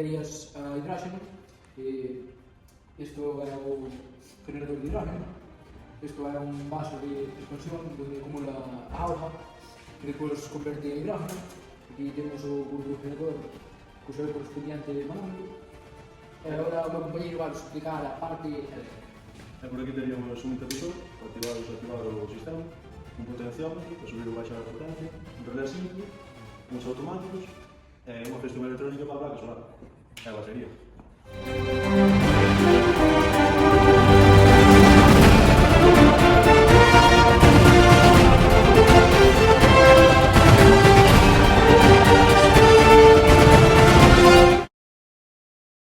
baterías a hidróxeno. Isto é o generador de hidrógeno. Isto é un vaso de expansión onde acumula a auga que depois converte a hidrógeno. Aquí temos o turbogenerador co seu correspondiente manómetro. E agora o meu compañeiro vai explicar a parte eléctrica. Por aquí teríamos un interruptor para activar ou desactivar o sistema, un potenciómetro para subir ou baixar a potencia, un relé simple, uns automáticos e unha gestión electrónica para a placa solar e a batería.